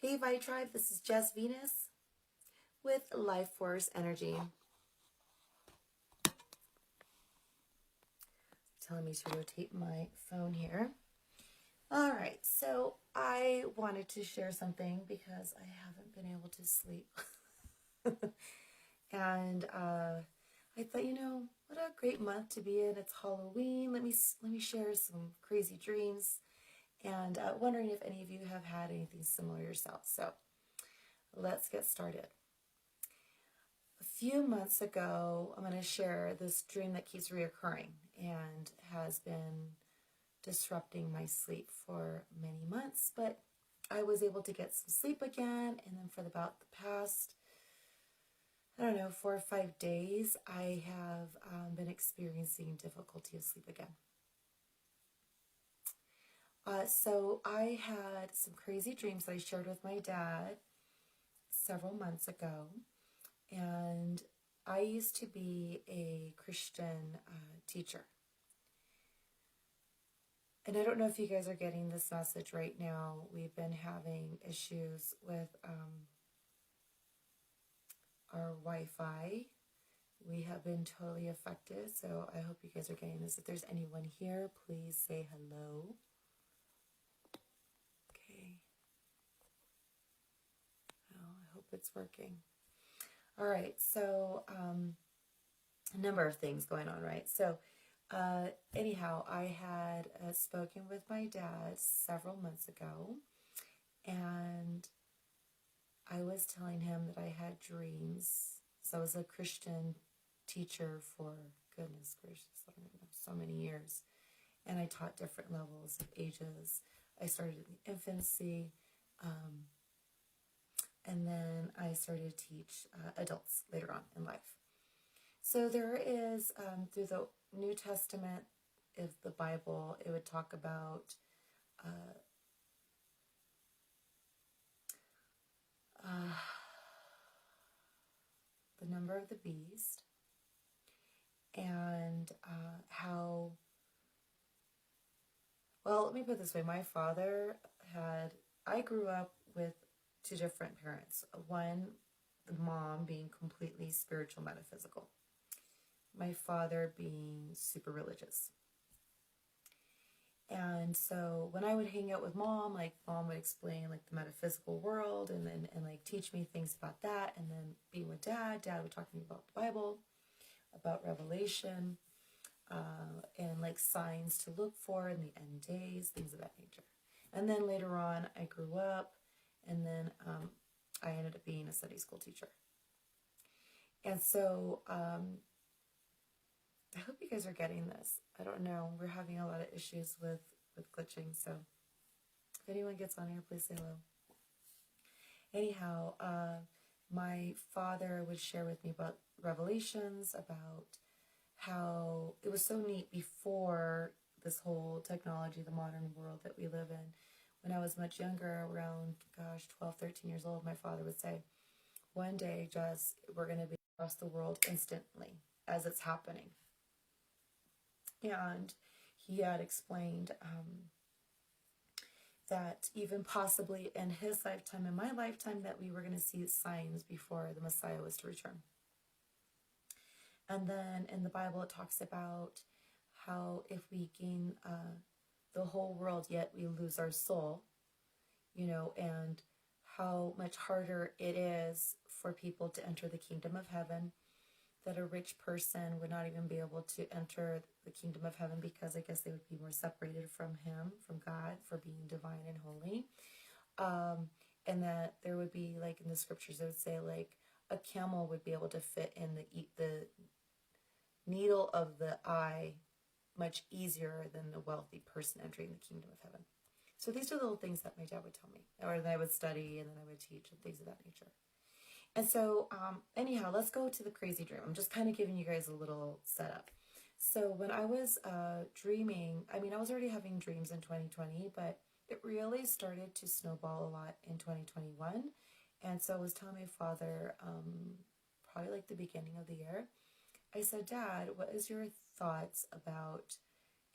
Hey Vi Tribe, this is Jess Venus with Life Force Energy. Telling me to rotate my phone here. All right, so I wanted to share something because I haven't been able to sleep. And I thought, what a great month to be in. It's Halloween. Let me share some crazy dreams, and wondering if any of you have had anything similar yourself. So let's get started. A few months ago, I'm going to share this dream that keeps reoccurring and has been disrupting my sleep for many months, but I was able to get some sleep again, and then for about the past, 4 or 5 days, I have been experiencing difficulty of sleep again. So I had some crazy dreams that I shared with my dad several months ago, and I used to be a Christian teacher. And I don't know if you guys are getting this message right now. We've been having issues with our Wi-Fi. We have been totally affected, so I hope you guys are getting this. If there's anyone here, please say hello. Okay. Well, I hope it's working. All right, so a number of things going on, right? So anyhow, I had spoken with my dad several months ago, and I was telling him that I had dreams. So I was a Christian teacher for, goodness gracious, I don't know, so many years. And I taught different levels of ages. I started in infancy, and then I started to teach adults later on in life. So there is, through the New Testament of the Bible, it would talk about the number of the beast, and how, well, let me put it this way. My father I grew up with two different parents. One, the mom being completely spiritual, metaphysical. My father being super religious. And so when I would hang out with mom, mom would explain the metaphysical world and teach me things about that. And then being with dad would talk to me about the Bible, about Revelation, and signs to look for in the end days, things of that nature. And then later on, I grew up, and then I ended up being a Sunday school teacher. And so I hope you guys are getting this. I don't know. We're having a lot of issues with glitching, so if anyone gets on here, please say hello. Anyhow, my father would share with me about Revelations, about how it was so neat before this whole technology, the modern world that we live in. When I was much younger, around, 12, 13 years old, my father would say, one day, Jess, we're going to be across the world instantly as it's happening. And he had explained that even possibly in his lifetime, in my lifetime, that we were going to see signs before the Messiah was to return. And then in the Bible, it talks about how if we gain the whole world, yet we lose our soul, and how much harder it is for people to enter the kingdom of heaven, that a rich person would not even be able to enter the kingdom of heaven because I guess they would be more separated from him, from God, for being divine and holy. And that there would be, in the scriptures, it would say, a camel would be able to fit in the needle of the eye much easier than a wealthy person entering the kingdom of heaven. So these are little things that my dad would tell me, or that I would study, and then I would teach, and things of that nature. And so, anyhow, let's go to the crazy dream. I'm just kind of giving you guys a little setup. So when I was dreaming, I was already having dreams in 2020, but it really started to snowball a lot in 2021. And so I was telling my father, probably the beginning of the year, I said, Dad, what is your thoughts about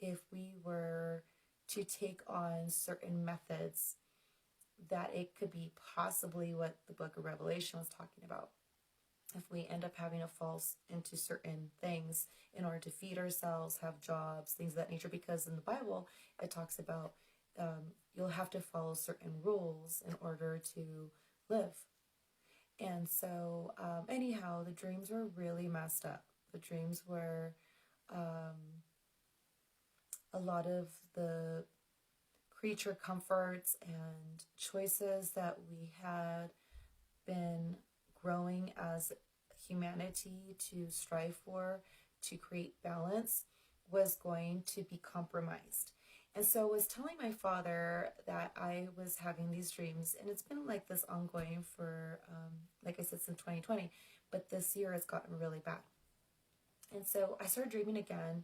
if we were to take on certain methods that it could be possibly what the book of Revelation was talking about. If we end up having to fall into certain things in order to feed ourselves, have jobs, things of that nature, because in the Bible, it talks about you'll have to follow certain rules in order to live. And so, anyhow, the dreams were really messed up. The dreams were a lot of the creature comforts and choices that we had been growing as humanity to strive for, to create balance, was going to be compromised. And so I was telling my father that I was having these dreams, and it's been like this ongoing for, like I said, since 2020, but this year it's gotten really bad. And so I started dreaming again,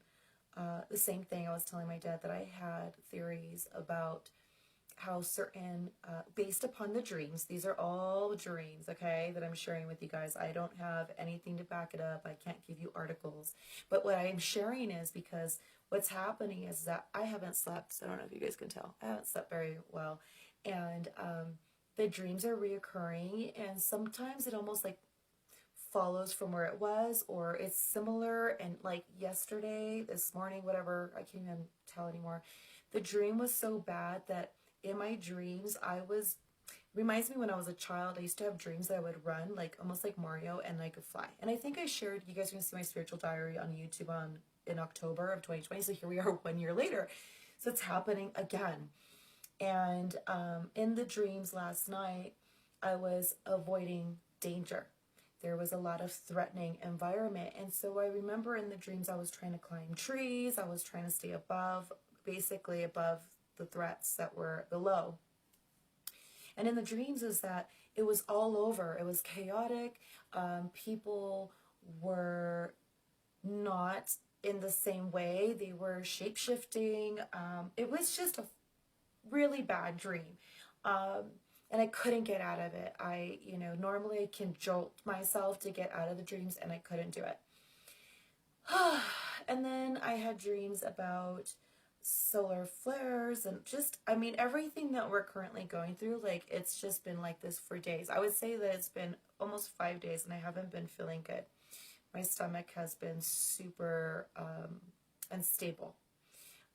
the same thing. I was telling my dad that I had theories about how certain, based upon the dreams, these are all dreams, okay, that I'm sharing with you guys. I don't have anything to back it up. I can't give you articles. But what I'm sharing is because what's happening is that I haven't slept. So I don't know if you guys can tell. I haven't slept very well. And the dreams are reoccurring. And sometimes it almost like follows from where it was, or it's similar. And like yesterday, this morning, whatever, I can't even tell anymore. The dream was so bad that in my dreams, reminds me when I was a child, I used to have dreams that I would run, like almost like Mario, and I could fly. And I think I shared, you guys are going to see my spiritual diary on YouTube in October of 2020. So here we are 1 year later. So it's happening again. And in the dreams last night, I was avoiding danger. There was a lot of threatening environment. And so I remember in the dreams, I was trying to climb trees. I was trying to stay basically above the threats that were below. And in the dreams is that it was all over. It was chaotic. People were not in the same way. They were shape-shifting. It was just a really bad dream. And I couldn't get out of it. Normally I can jolt myself to get out of the dreams, and I couldn't do it. And then I had dreams about solar flares and just, everything that we're currently going through, like, it's just been like this for days. I would say that it's been almost 5 days and I haven't been feeling good. My stomach has been super unstable.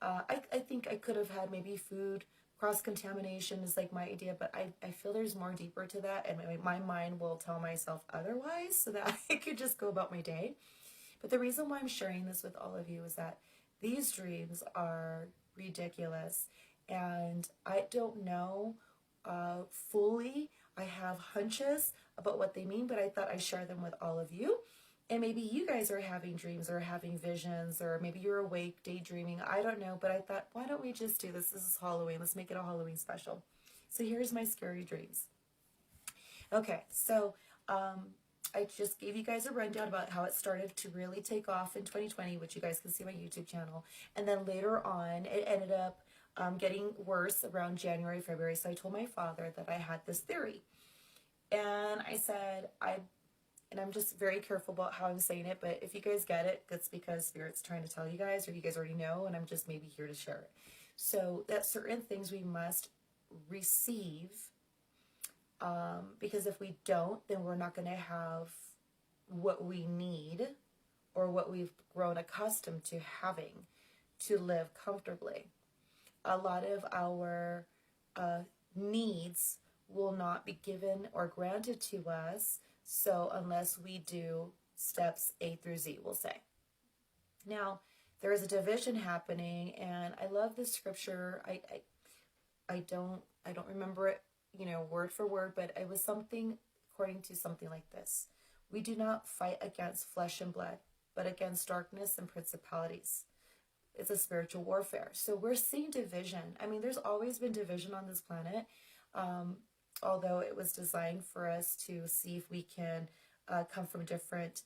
I think I could have had maybe food cross-contamination is like my idea, but I feel there's more deeper to that, and my mind will tell myself otherwise so that I could just go about my day. But the reason why I'm sharing this with all of you is that these dreams are ridiculous, and I don't know fully. I have hunches about what they mean, but I thought I'd share them with all of you. And maybe you guys are having dreams or having visions, or maybe you're awake, daydreaming. I don't know, but I thought, why don't we just do this? This is Halloween. Let's make it a Halloween special. So here's my scary dreams. Okay, so I just gave you guys a rundown about how it started to really take off in 2020, which you guys can see on my YouTube channel. And then later on, it ended up getting worse around January, February. So I told my father that I had this theory. And I said, I'm just very careful about how I'm saying it, but if you guys get it, that's because Spirit's trying to tell you guys, or you guys already know, and I'm just maybe here to share it. So that certain things we must receive, because if we don't, then we're not going to have what we need or what we've grown accustomed to having to live comfortably. A lot of our needs will not be given or granted to us, so unless we do steps A through Z, we'll say. Now, there is a division happening, and I love this scripture. I don't remember it, word for word, but it was something according to something like this. We do not fight against flesh and blood, but against darkness and principalities. It's a spiritual warfare. So we're seeing division. There's always been division on this planet, although it was designed for us to see if we can come from different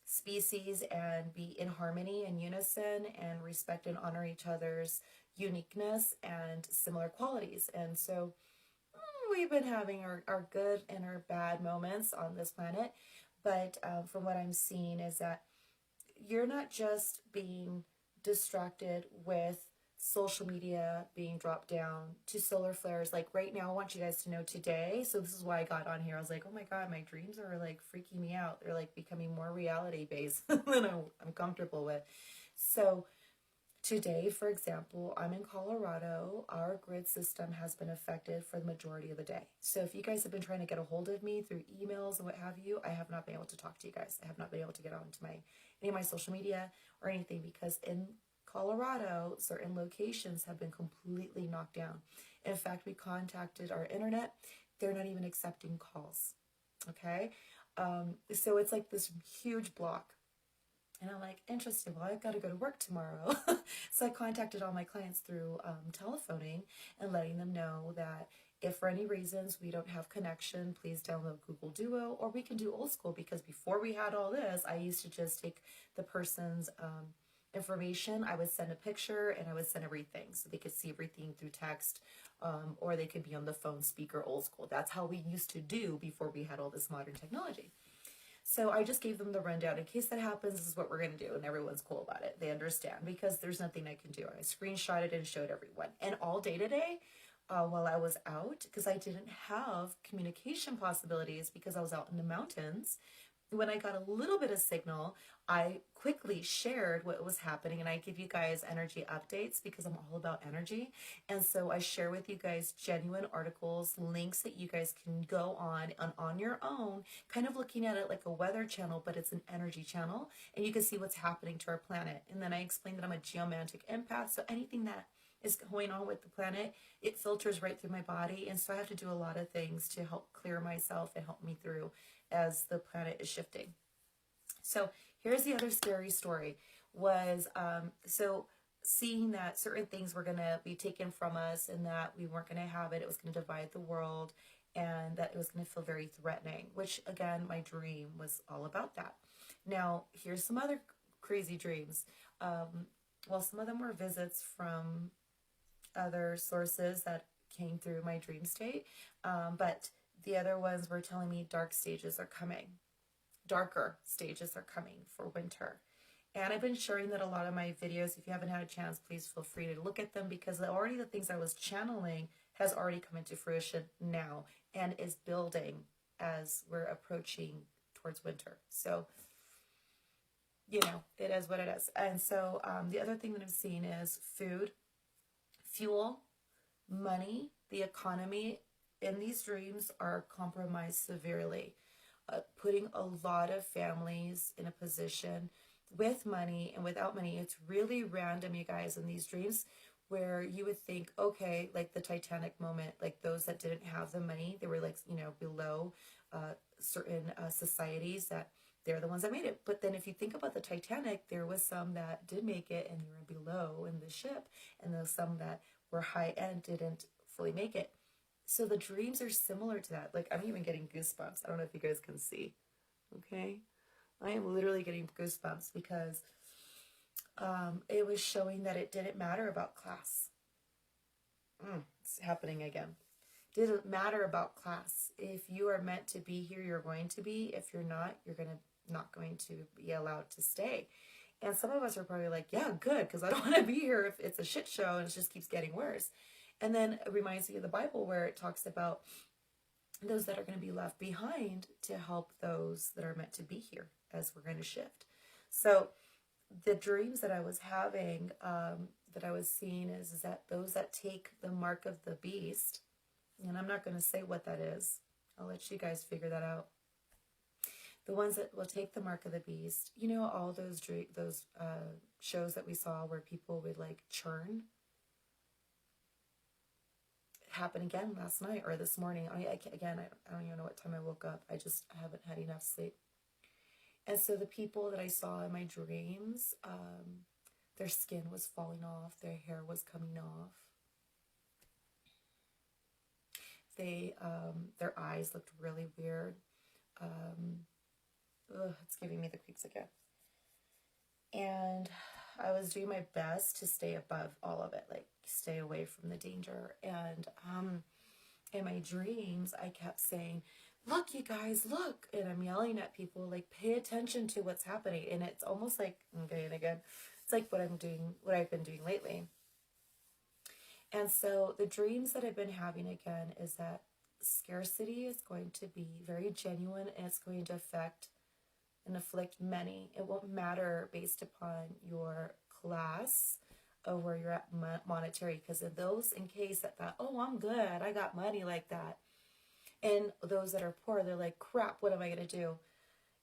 species and be in harmony and unison and respect and honor each other's uniqueness and similar qualities. And so we've been having our good and our bad moments on this planet. But from what I'm seeing is that you're not just being distracted with social media being dropped down to solar flares. Like right now, I want you guys to know today. So this is why I got on here. I was like, oh my God, my dreams are like freaking me out. They're like becoming more reality based than I'm comfortable with. So today, for example, I'm in Colorado. Our grid system has been affected for the majority of the day. So if you guys have been trying to get a hold of me through emails and what have you, I have not been able to talk to you guys. I have not been able to get onto any of my social media or anything, because in Colorado, certain locations have been completely knocked down. In fact, we contacted our internet. They're not even accepting calls. Okay? So it's like this huge block. And I'm like, interesting. Well, I've got to go to work tomorrow. So I contacted all my clients through telephoning and letting them know that if for any reasons we don't have connection, please download Google Duo, or we can do old school, because before we had all this, I used to just take the person's information. I would send a picture and I would send everything so they could see everything through text, or they could be on the phone speaker, old school. That's how we used to do before we had all this modern technology. So I just gave them the rundown. In case that happens, this is what we're going to do. And everyone's cool about it. They understand, because there's nothing I can do. I screenshotted and showed everyone. And all day today, while I was out, because I didn't have communication possibilities because I was out in the mountains, when I got a little bit of signal, I quickly shared what was happening, and I give you guys energy updates because I'm all about energy. And so I share with you guys genuine articles, links that you guys can go on your own, kind of looking at it like a weather channel, but it's an energy channel, and you can see what's happening to our planet. And then I explain that I'm a geomantic empath, so anything that is going on with the planet, it filters right through my body. And so I have to do a lot of things to help clear myself and help me through as the planet is shifting. So here's the other scary story was, so seeing that certain things were going to be taken from us and that we weren't going to have it, it was going to divide the world, and that it was going to feel very threatening, which again, my dream was all about that. Now, here's some other crazy dreams. Well, some of them were visits from other sources that came through my dream state, but the other ones were telling me dark stages are coming. Darker stages are coming for winter. And I've been sharing that a lot of my videos. If you haven't had a chance, please feel free to look at them, because already the things I was channeling has already come into fruition now and is building as we're approaching towards winter. So, you know, it is what it is. And so the other thing that I'm seeing is food, fuel, money, the economy in these dreams are compromised severely, putting a lot of families in a position with money and without money. It's really random, you guys, in these dreams, where you would think, okay, like the Titanic moment, like those that didn't have the money, they were like, you know, below certain societies, that they're the ones that made it. But then if you think about the Titanic, there was some that did make it and they were below in the ship, and there was some that were high end, didn't fully make it. So the dreams are similar to that. Like, I'm even getting goosebumps. I don't know if you guys can see. Okay? I am literally getting goosebumps because it was showing that it didn't matter about class. It's happening again. Didn't matter about class. If you are meant to be here, you're going to be. If you're not, you're not going to be allowed to stay. And some of us are probably like, yeah, good, because I don't want to be here if it's a shit show and it just keeps getting worse. And then it reminds me of the Bible, where it talks about those that are going to be left behind to help those that are meant to be here as we're going to shift. So the dreams that I was having, that I was seeing is that those that take the mark of the beast, and I'm not going to say what that is. I'll let you guys figure that out. The ones that will take the mark of the beast, you know, all those shows that we saw where people would like churn. Happened again last night or this morning. I don't even know what time I woke up. I haven't had enough sleep. And so the people that I saw in my dreams, their skin was falling off, their hair was coming off. Their eyes looked really weird. It's giving me the creeps again. And I was doing my best to stay above all of it, like stay away from the danger. And in my dreams, I kept saying, look, you guys, look. And I'm yelling at people, like, pay attention to what's happening. And it's almost like, okay, and again, it's like what I've been doing lately. And so the dreams that I've been having again is that scarcity is going to be very genuine, and it's going to affect and afflict many. It won't matter based upon your class or where you're at monetary, because in those in case that thought, oh, I'm good, I got money like that. And those that are poor, they're like, crap, what am I going to do?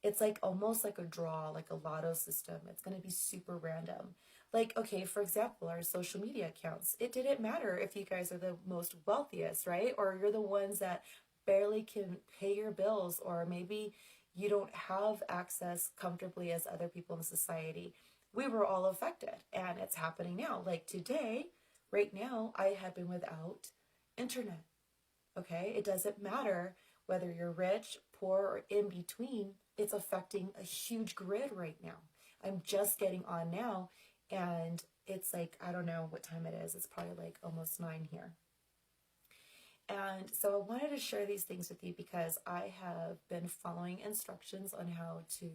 It's like almost like a draw, like a lotto system. It's going to be super random. Like, okay, for example, our social media accounts. It didn't matter if you guys are the most wealthiest, right? Or you're the ones that barely can pay your bills, or maybe you don't have access comfortably as other people in society. We were all affected, and it's happening now. Like today, right now, I had been without internet. Okay, it doesn't matter whether you're rich, poor, or in between. It's affecting a huge grid right now. I'm just getting on now, and it's like, I don't know what time it is. It's probably like almost 9 here. And so I wanted to share these things with you because I have been following instructions on how to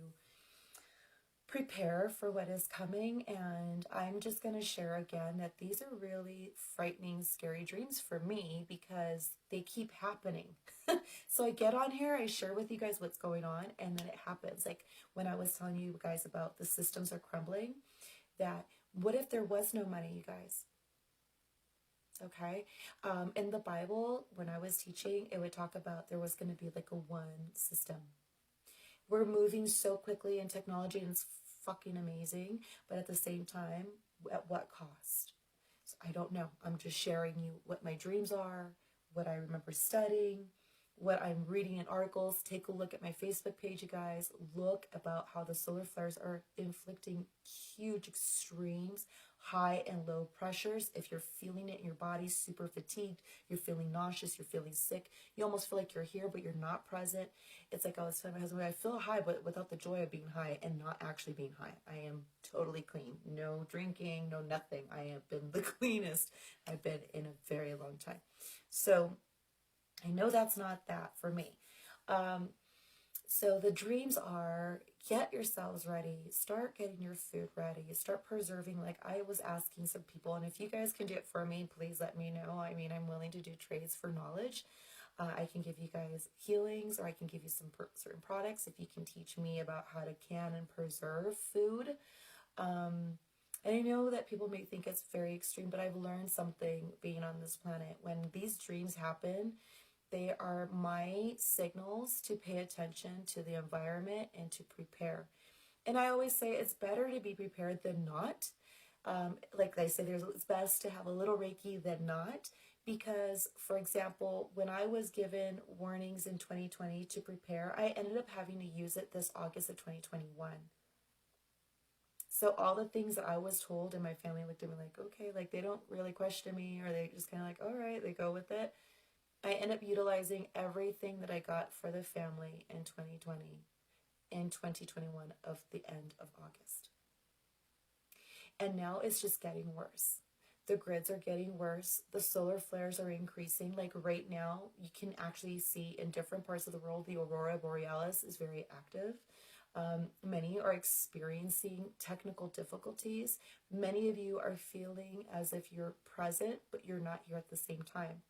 prepare for what is coming. And I'm just going to share again that these are really frightening, scary dreams for me because they keep happening. So I get on here, I share with you guys what's going on, and then it happens. Like when I was telling you guys about the systems are crumbling, that what if there was no money, you guys? Okay. In the Bible, when I was teaching, it would talk about there was going to be like a one system. We're moving so quickly in technology, and it's fucking amazing, but at the same time, at what cost? So I don't know. I'm just sharing you what my dreams are, what I remember studying, what I'm reading in articles. Take a look at my Facebook page, you guys. Look about how the solar flares are inflicting huge extremes, high and low pressures. If you're feeling it in your body, super fatigued, you're feeling nauseous, you're feeling sick, you almost feel like you're here, but you're not present. It's like I was telling my husband, I feel high, but without the joy of being high and not actually being high. I am totally clean. No drinking, no nothing. I have been the cleanest I've been in a very long time. So I know that's not that for me. So the dreams are, get yourselves ready, start getting your food ready, start preserving. Like I was asking some people, and if you guys can do it for me, please let me know. I mean, I'm willing to do trades for knowledge. I can give you guys healings, or I can give you some certain products if you can teach me about how to can and preserve food. And I know that people may think it's very extreme, but I've learned something being on this planet. When these dreams happen, they are my signals to pay attention to the environment and to prepare. And I always say it's better to be prepared than not. Like I say, it's best to have a little Reiki than not. Because, for example, when I was given warnings in 2020 to prepare, I ended up having to use it this August of 2021. So all the things that I was told, and my family looked at me like, okay, like they don't really question me, or they just kind of like, all right, they go with it. I end up utilizing everything that I got for the family in 2020 and 2021 of the end of August. And now it's just getting worse. The grids are getting worse. The solar flares are increasing. Like right now, you can actually see in different parts of the world, the aurora borealis is very active. Many are experiencing technical difficulties. Many of you are feeling as if you're present, but you're not here at the same time.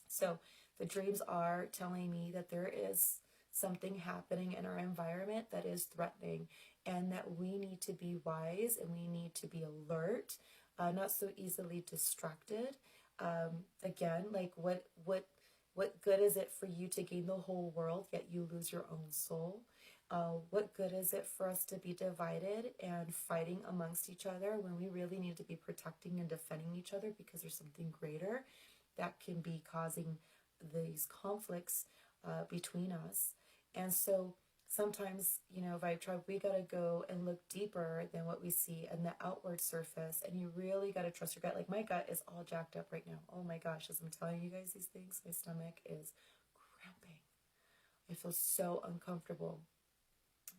So the dreams are telling me that there is something happening in our environment that is threatening, and that we need to be wise and we need to be alert, not so easily distracted. Again, like what good is it for you to gain the whole world yet you lose your own soul? What good is it for us to be divided and fighting amongst each other when we really need to be protecting and defending each other, because there's something greater that can be causing these conflicts between us? And so sometimes, if I try, we got to go and look deeper than what we see in the outward surface. And you really got to trust your gut. Like my gut is all jacked up right now. Oh my gosh, as I'm telling you guys these things, my stomach is cramping. I feel so uncomfortable.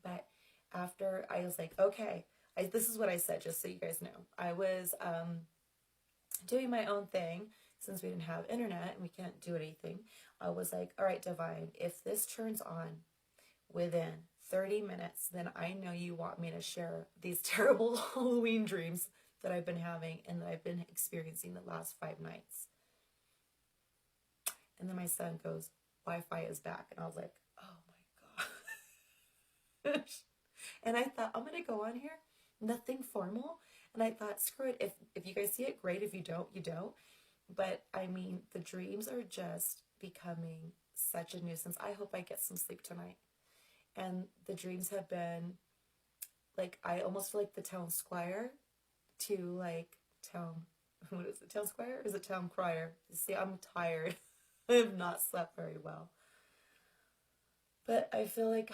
But after I was like, okay, this is what I said, just so you guys know. I was doing my own thing. Since we didn't have internet and we can't do anything, I was like, all right, Divine, if this turns on within 30 minutes, then I know you want me to share these terrible Halloween dreams that I've been having and that I've been experiencing the last 5 nights. And then my son goes, Wi-Fi is back. And I was like, oh my gosh. And I thought, I'm going to go on here, nothing formal. And I thought, screw it. If you guys see it, great. If you don't, you don't. But I mean, the dreams are just becoming such a nuisance. I hope I get some sleep tonight. And the dreams have been like, I almost feel like the town squire to like town, what is it, town squire? Or is it town crier? See, I'm tired. I have not slept very well. But I feel like,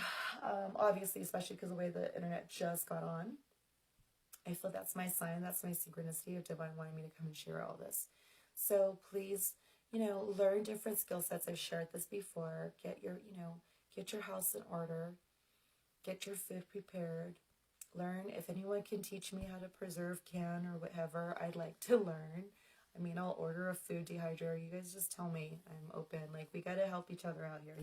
obviously, especially because of the way the internet just got on, I feel that's my sign, that's my synchronicity of divine wanting me to come and share all this. So please, learn different skill sets. I've shared this before. Get your house in order. Get your food prepared. Learn. If anyone can teach me how to preserve can or whatever, I'd like to learn. I mean, I'll order a food dehydrator. You guys just tell me. I'm open. Like, we got to help each other out here,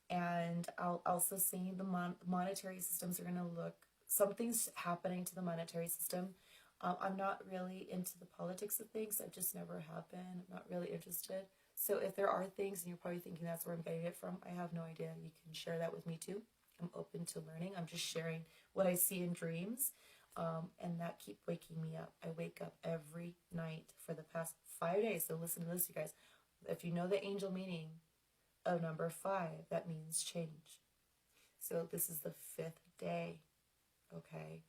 And I'll also see the monetary systems are going to look, something's happening to the monetary system. I'm not really into the politics of things. I just never have been. I'm not really interested. So if there are things, and you're probably thinking that's where I'm getting it from, I have no idea. You can share that with me too. I'm open to learning. I'm just sharing what I see in dreams. And that keep waking me up. I wake up every night for the past 5 days. So listen to this, you guys. If you know the angel meaning of number 5, that means change. So this is the 5th day, okay,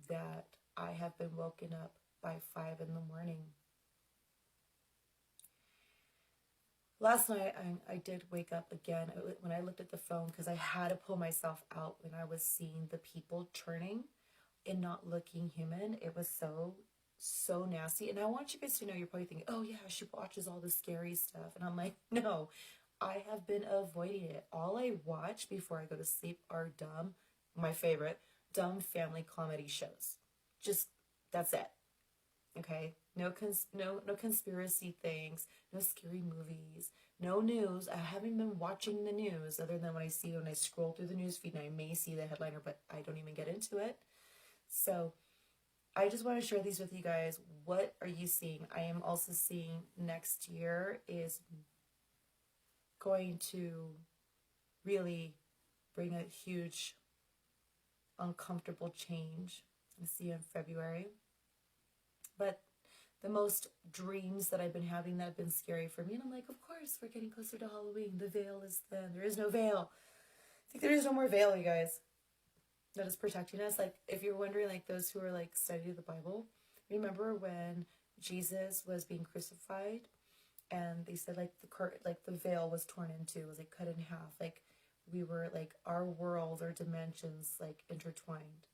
that I have been woken up by 5 in the morning. Last night, I did wake up again when I looked at the phone because I had to pull myself out when I was seeing the people turning and not looking human. It was so nasty. And I want you guys to know, you're probably thinking, oh yeah, she watches all the scary stuff. And I'm like, no, I have been avoiding it. All I watch before I go to sleep are my favorite, dumb family comedy shows. Just, that's it. Okay? No conspiracy things, no scary movies, no news. I haven't been watching the news other than when I scroll through the news feed and I may see the headliner, but I don't even get into it. So I just want to share these with you guys. What are you seeing? I am also seeing next year is going to really bring a huge uncomfortable change. I see in February. But the most dreams that I've been having that have been scary for me, and I'm like, of course, we're getting closer to Halloween. The veil is thin. There is no veil. I think there is no more veil, you guys, that is protecting us. Like, if you're wondering, like, those who are, like, studying the Bible, remember when Jesus was being crucified, and they said, like, the veil was torn in two, it was, like, cut in half. Like, we were, like, our world, our dimensions, like, intertwined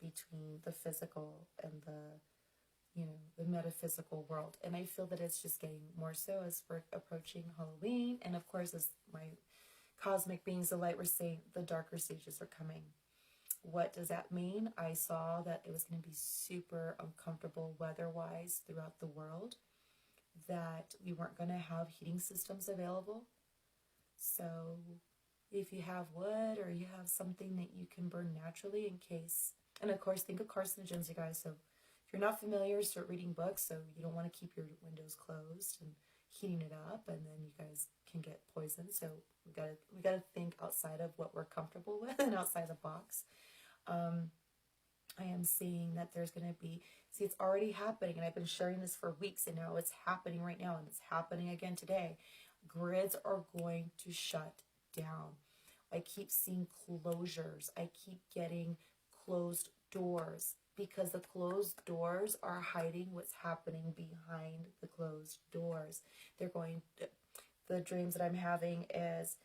between the physical and the metaphysical world. And I feel that it's just getting more so as we're approaching Halloween. And of course, as my cosmic beings of light were saying, the darker stages are coming. What does that mean? I saw that it was going to be super uncomfortable weather-wise throughout the world, that we weren't going to have heating systems available. So if you have wood or you have something that you can burn naturally in case, and of course, think of carcinogens, you guys. So if you're not familiar, start reading books. So you don't want to keep your windows closed and heating it up, and then you guys can get poisoned. So we gotta think outside of what we're comfortable with and outside the box. I am seeing that there's going to be, it's already happening, and I've been sharing this for weeks, and now it's happening right now, and it's happening again today. Grids are going to shut down. I keep seeing closures. I keep getting closed doors, because the closed doors are hiding what's happening behind the closed doors. The dreams that I'm having is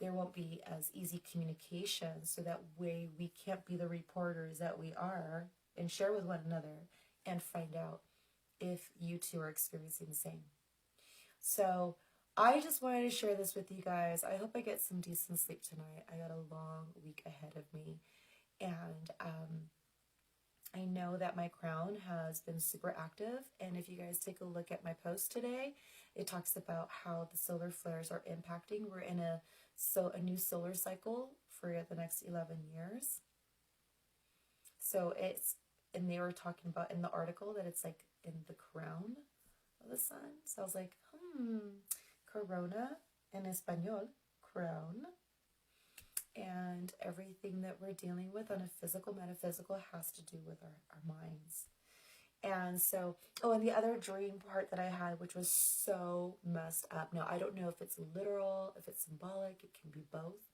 there won't be as easy communication, so that way we can't be the reporters that we are and share with one another and find out if you two are experiencing the same. So I just wanted to share this with you guys. I hope I get some decent sleep tonight. I got a long week ahead of me, and I know that my crown has been super active, and if you guys take a look at my post today, it talks about how the solar flares are impacting. We're in a new solar cycle for the next 11 years. So it's, and they were talking about in the article that it's like in the crown of the sun. So I was like, corona in Espanol, crown. And everything that we're dealing with on a physical, metaphysical has to do with our minds. And so, oh, and the other dream part that I had, which was so messed up. Now, I don't know if it's literal, if it's symbolic, it can be both.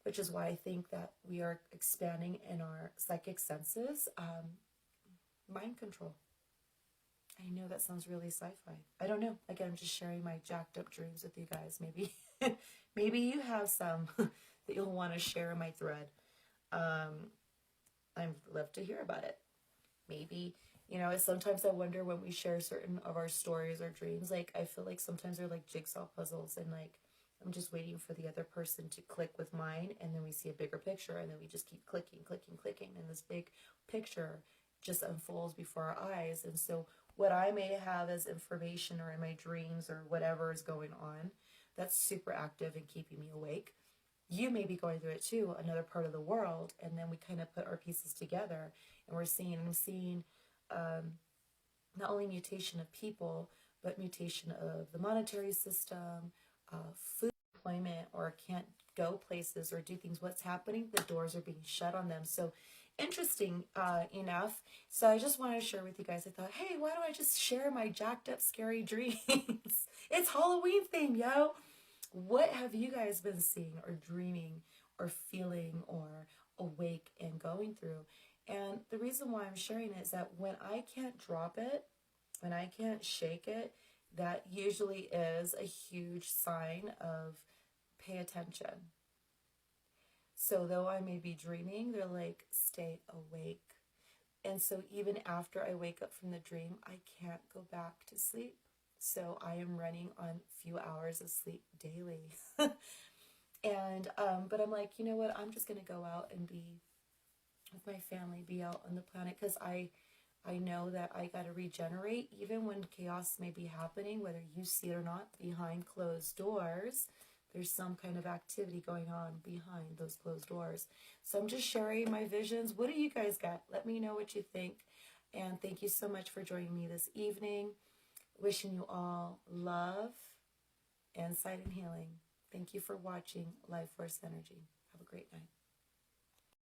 Which is why I think that we are expanding in our psychic senses. Mind control. I know that sounds really sci-fi. I don't know. Again, I'm just sharing my jacked up dreams with you guys. Maybe, maybe you have some that you'll want to share in my thread. I'd love to hear about it. Maybe, you know, sometimes I wonder when we share certain of our stories or dreams, like I feel like sometimes they're like jigsaw puzzles, and like I'm just waiting for the other person to click with mine, and then we see a bigger picture, and then we just keep clicking, and this big picture just unfolds before our eyes. And so what I may have as information or in my dreams or whatever is going on, that's super active and keeping me awake. You may be going through it too, another part of the world, and then we kind of put our pieces together, and I'm seeing not only mutation of people, but mutation of the monetary system, food, employment, or can't go places or do things. What's happening? The doors are being shut on them. So interesting enough. So I just wanted to share with you guys. I thought, hey, why don't I just share my jacked up scary dreams? It's Halloween theme, yo. What have you guys been seeing or dreaming or feeling or awake and going through? And the reason why I'm sharing it is that when I can't drop it, when I can't shake it, that usually is a huge sign of pay attention. So though I may be dreaming, they're like, stay awake. And so even after I wake up from the dream, I can't go back to sleep. So I am running on few hours of sleep daily. And, but I'm like, you know what? I'm just going to go out and be with my family, be out on the planet. Because I know that I got to regenerate even when chaos may be happening, whether you see it or not, behind closed doors. There's some kind of activity going on behind those closed doors. So I'm just sharing my visions. What do you guys got? Let me know what you think. And thank you so much for joining me this evening. Wishing you all love, insight, and healing. Thank you for watching Life Force Energy. Have a great night.